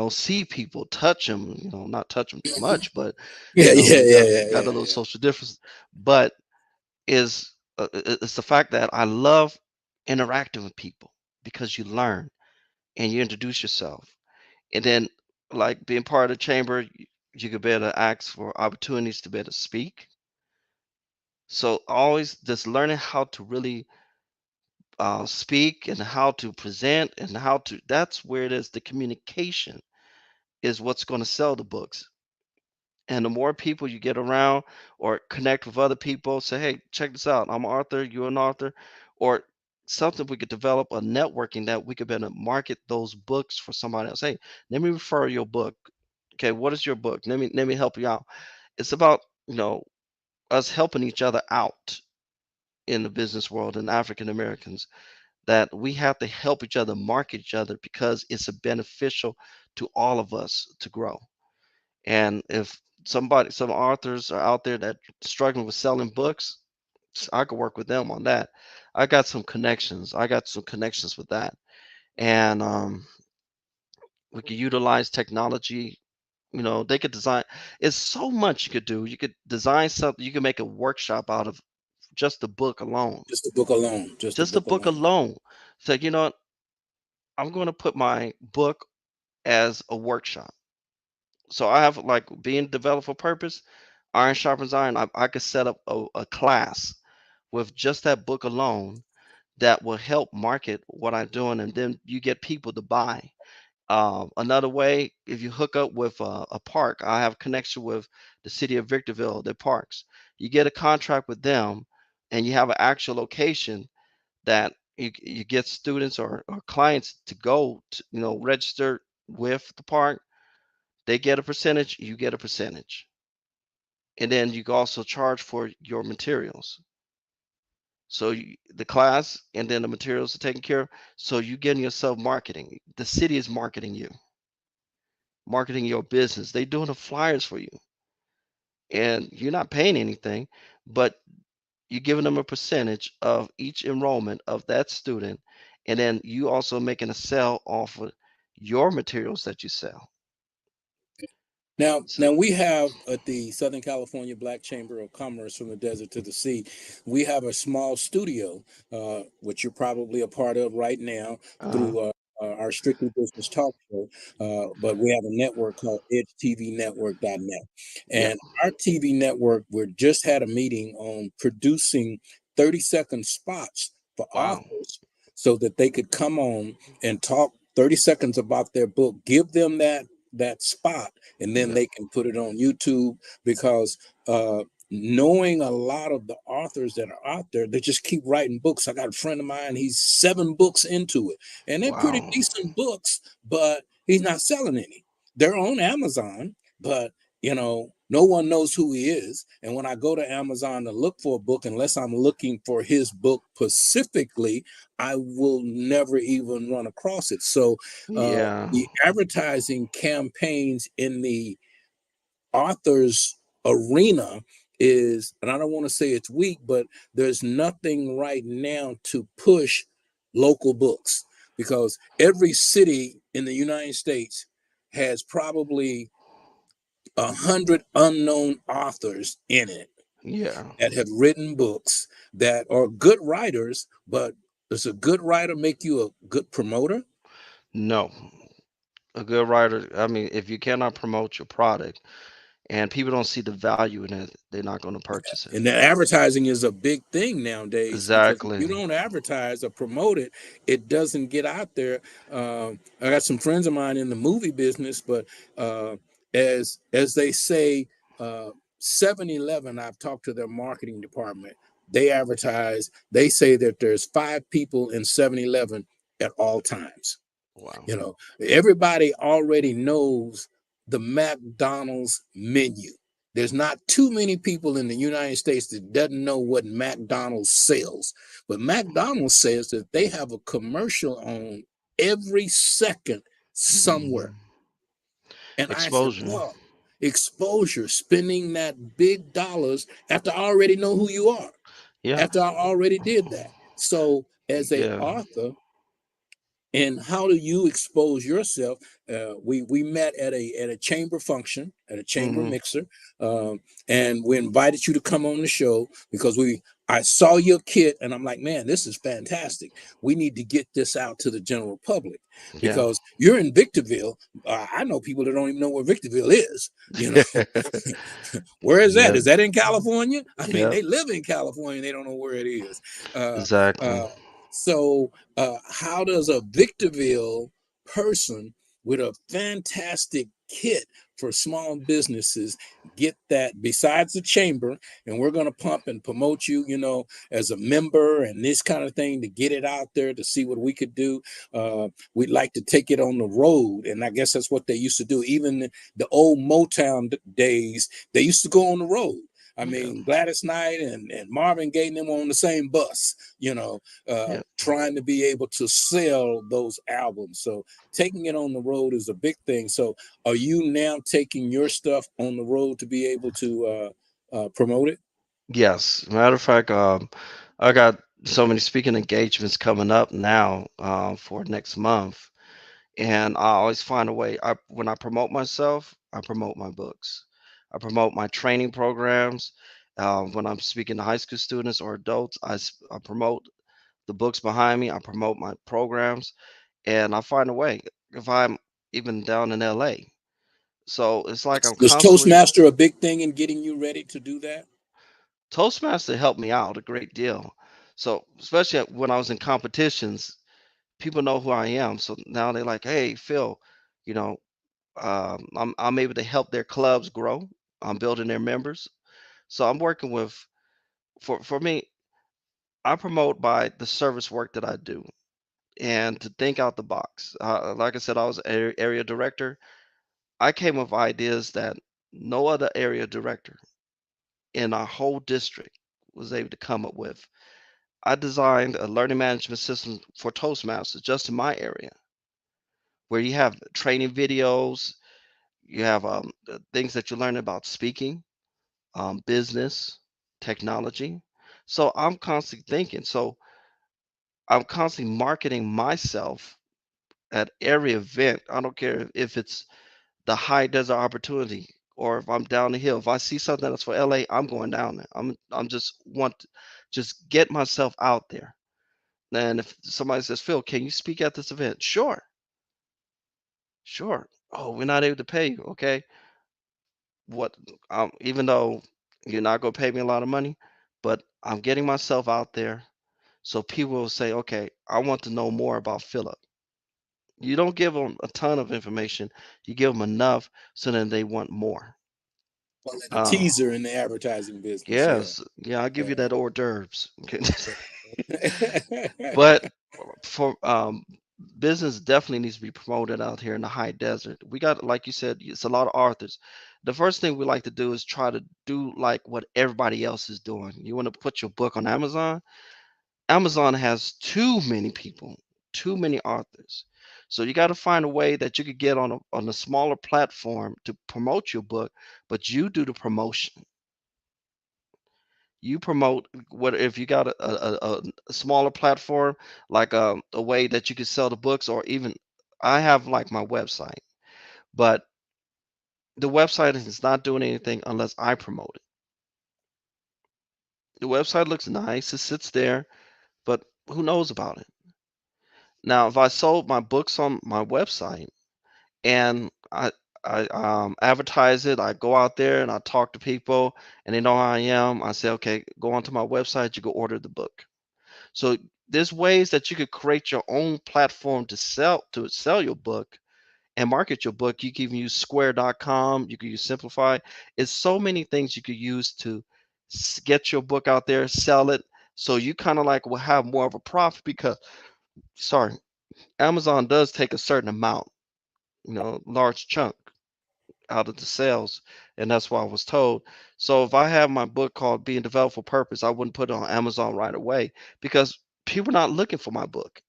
see people, touch them, not touch them too much, but Yeah, yeah, we yeah, got yeah, got yeah, a little yeah. social difference. But is it's the fact that I love interacting with people because you learn and you introduce yourself. And then like being part of the chamber, you could better ask for opportunities to better speak. So always just learning how to really speak and how to present and how to that's where it is. The communication is what's going to sell the books. And the more people you get around or connect with other people, say, hey, check this out. I'm Arthur, you're an author, or something we could develop a networking that we could better market those books for somebody else. Hey, let me refer your book. Okay, what is your book? Let me help you out. It's about, us helping each other out in the business world and African Americans that we have to help each other market each other because it's a beneficial to all of us to grow. And if some authors are out there that struggling with selling books, I could work with them on that. I got some connections. I got some connections with that. And we could utilize technology. They could design. It's so much you could do. You could design something. You could make a workshop out of just the book alone. Just the book alone. Just the Just the book book alone. alone. So, I'm going to put my book as a workshop. So I have like being developed for purpose, iron sharpens iron. I could set up a class with just that book alone that will help market what I'm doing, and then you get people to buy. Another way, if you hook up with a park, I have connection with the city of Victorville, their parks. You get a contract with them, and you have an actual location that you get students or clients to go to, register with the park. They get a percentage, you get a percentage. And then you can also charge for your materials. So the class and then the materials are taken care of. So you getting yourself marketing. The city is marketing you, marketing your business. They doing the flyers for you, and you're not paying anything, but you're giving them a percentage of each enrollment of that student, and then you also making a sell off of your materials that you sell. So, Now we have at the Southern California Black Chamber of Commerce, from the desert to the sea, we have a small studio, which you're probably a part of right now uh, through our Strictly Business Talk Show. But we have a network called EdgeTVNetwork.net. yeah, And our TV network, we just had a meeting on producing 30-second spots for wow, authors so that they could come on and talk 30 seconds about their book, give them that spot, and then yeah, they can put it on YouTube, because knowing a lot of the authors that are out there, they just keep writing books. I got a friend of mine, he's 7 books into it, and they're pretty wow, decent books, but he's not selling any. They're on Amazon, but no one knows who he is. And when I go to Amazon to look for a book, unless I'm looking for his book specifically, I will never even run across it. So yeah, the advertising campaigns in the authors arena is, and I don't want to say it's weak, but there's nothing right now to push local books, because every city in the United States has probably 100 unknown authors in it yeah. that have written books that are good writers. But does a good writer make you a good promoter? No, a good writer. I mean, if you cannot promote your product and people don't see the value in it, they're not going to purchase it. And the advertising is a big thing nowadays, because if Exactly. you don't advertise or promote it, it doesn't get out there. I got some friends of mine in the movie business, but uh, as they say, 7-Eleven, I've talked to their marketing department. They advertise. They say that there's 5 people in 7-Eleven at all times. Wow. Everybody already knows the McDonald's menu. There's not too many people in the United States that doesn't know what McDonald's sells. But McDonald's says that they have a commercial on every second somewhere. Mhm. And I said, Exposure. well, exposure, spending that big dollars after I already know who you are, Yeah. after I already did that. So as a Yeah. author, and how do you expose yourself? We met at a chamber function, at a chamber Hmm. mixer, um, and we invited you to come on the show because I saw your kit and I'm like, man, this is fantastic. We need to get this out to the general public, Yeah. because you're in Victorville. I know people that don't even know where Victorville is. Where is that? Yeah. Is that in California? I mean, Yep. they live in California. They don't know where it is. Uh, Exactly. uh, so how does a Victorville person with a fantastic kit for small businesses get that, besides the chamber? And we're going to pump and promote you, as a member and this kind of thing, to get it out there, to see what we could do. We'd like to take it on the road. And I guess that's what they used to do. Even the old Motown days, they used to go on the road. I Yeah. mean, Gladys Knight and Marvin Gaye and them on the same bus, Yeah. trying to be able to sell those albums. So taking it on the road is a big thing. So are you now taking your stuff on the road to be able to promote it? Yes. Matter of fact, I got so many speaking engagements coming up now for next month, and I always find a way. When I promote myself, I promote my books. I promote my training programs. When I'm speaking to high school students or adults, I promote the books behind me. I promote my programs, and I find a way. If I'm even down in LA, so it's like I'm Was constantly. Toastmaster a big thing in getting you ready to do that? Toastmaster helped me out a great deal. So especially when I was in competitions, people know who I am. So now they're like, "Hey, Phil, you know, I'm able to help their clubs grow. I'm building their members. So I'm working with for me. I promote by the service work that I do and to think out the box. Like I said, I was area director. I came with ideas that no other area director in our whole district was able to come up with. I designed a learning management system for Toastmasters just in my area, where you have training videos, you have things that you learn about speaking, business, technology. So I'm constantly thinking. So I'm constantly marketing myself at every event. I don't care if it's the high desert opportunity or if I'm down the hill. If I see something that's for LA, I'm going down there. I'm just want to just get myself out there. And if somebody says, Phil, can you speak at this event? Sure, sure. Oh, we're not able to pay you. Okay. What even though you're not gonna pay me a lot of money, but I'm getting myself out there so people will say, okay, I want to know more about Philip. You don't give them a ton of information, you give them enough so then they want more. Call it a Uh, teaser in the advertising business. Yeah. yes, yeah, I'll give you Yeah. that hors d'oeuvres. Okay. Yeah. But for business definitely needs to be promoted out here in the high desert. We got, like you said, it's a lot of authors. The first thing we like to do is try to do like what everybody else is doing. You want to put your book on Amazon? Amazon has too many people, too many authors. So you got to find a way that you could get on a smaller platform to promote your book, but you do the promotion. You promote what if you got a smaller platform like a way that you could sell the books or even I have like my website, but the website is not doing anything unless I promote it. The website looks nice, it sits there, but who knows about it? Now, if I sold my books on my website and I advertise it, I go out there and I talk to people and they know who I am. I say, okay, go onto my website, you go order the book. So there's ways that you could create your own platform to sell your book and market your book. You can even use square.com, you can use Simplify. It's so many things you could use to get your book out there, sell it. So you kind of like will have more of a profit because sorry, Amazon does take a certain amount, large chunk out of the sales. And that's what I was told. So if I have my book called Being Developed for Purpose, I wouldn't put it on Amazon right away because people are not looking for my book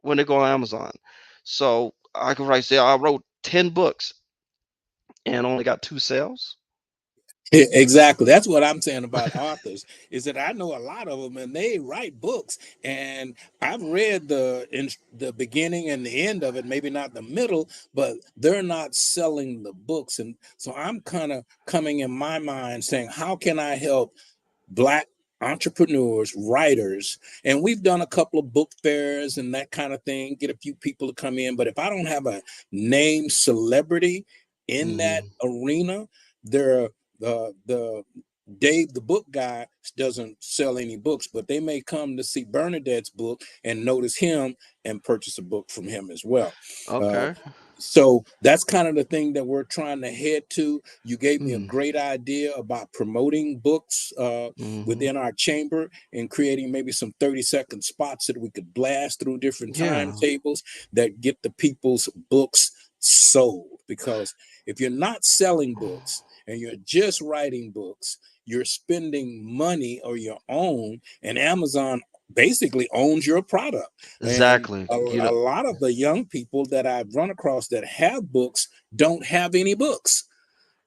when they go on Amazon. So I could write, say, I wrote 10 books and only got 2 sales. Exactly. That's what I'm saying about authors is that I know a lot of them and they write books and I've read the beginning and the end of it, maybe not the middle, but they're not selling the books. And so I'm kind of coming in my mind saying, how can I help Black entrepreneurs, writers, and we've done a couple of book fairs and that kind of thing, get a few people to come in. But if I don't have a name celebrity in that Hmm. arena, there the Dave the book guy doesn't sell any books, but they may come to see Bernadette's book and notice him and purchase a book from him as well. Uh, Okay. so that's kind of the thing that we're trying to head to. You gave me a Mm. great idea about promoting books Hmm. within our chamber and creating maybe some 30-second spots that we could blast through different Yeah. timetables that get the people's books sold. Because if you're not selling books and you're just writing books, you're spending money or your own, and Amazon basically owns your product. And Exactly. a lot of the young people that I've run across that have books don't have any books.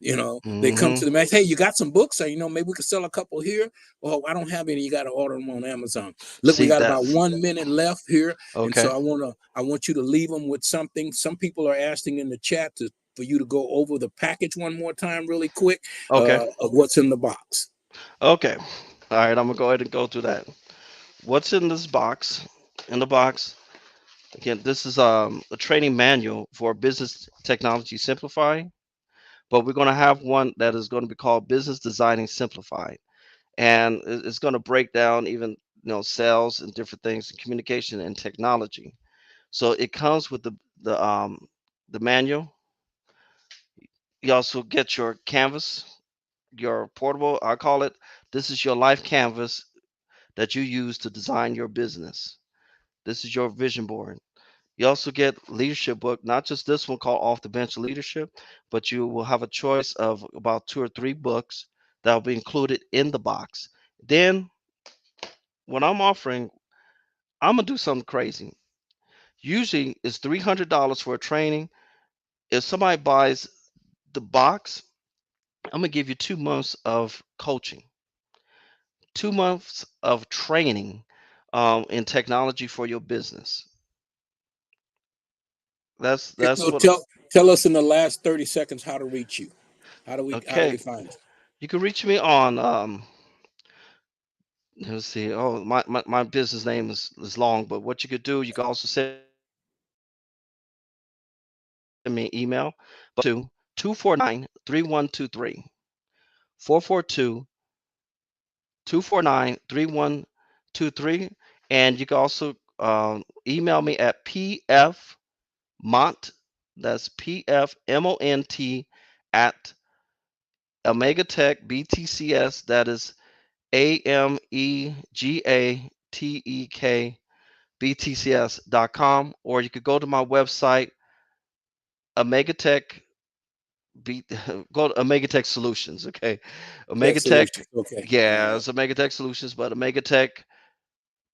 They come Hmm. to the max, hey, you got some books? Or, maybe we could sell a couple here. Oh, I don't have any. You got to order them on Amazon. Look, we See got that? about 1 minute left here. And so Okay. I want you to leave them with something. Some people are asking in the chat for you to go over the package one more time really quick Okay. of what's in the box. Okay. All right. I'm gonna go ahead and go through that. What's in this box? In the box, again, this is a training manual for business technology simplifying, but we're going to have one that is going to be called Business Designing Simplified, and it's going to break down even sales and different things, and communication and technology. So it comes with the manual. You also get your canvas, your portable. I call it. This is your life canvas that you use to design your business. This is your vision board. You also get leadership book, not just this one called Off the Bench Leadership, but you will have a choice of about 2 or 3 books that will be included in the box. Then what I'm offering, I'm gonna do something crazy. Usually it's $300 for a training. If somebody buys the box, I'm gonna give you 2 months of coaching, 2 months of training in technology for your business. That's So what. tell us in the last 30 seconds how to reach you. How do we Okay, find you? you can reach me on let's see. Oh, my business name is long, but what you could do, you can also send me an email to 249-3123, 442-249-3123, and you can also email me at pfmont, that's pfmont at Omegatech BTCS, that is AMEGATEK BTCS.com, or you could go to my website, Omegatech B, go to Omegatech Solutions. Okay, Tech Omegatech, Solutions. Okay. All yeah, right. it's Omegatech Solutions, but Omegatech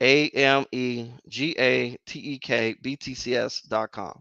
AMEGATEK BTCS.com. Yeah.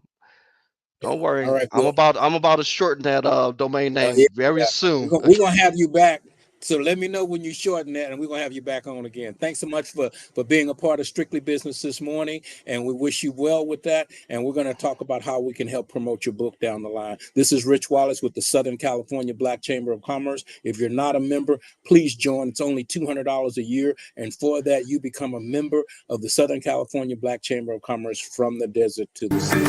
Don't All worry, right. I'm Well, about I'm about to shorten that domain yeah, name very yeah. soon. We're gonna have you back. So let me know when you shorten that, and we're gonna have you back on again. Thanks so much for being a part of Strictly Business this morning, and we wish you well with that. And we're gonna talk about how we can help promote your book down the line. This is Rich Wallace with the Southern California Black Chamber of Commerce. If you're not a member, please join. It's only $200 a year, and for that, you become a member of the Southern California Black Chamber of Commerce from the desert to the sea.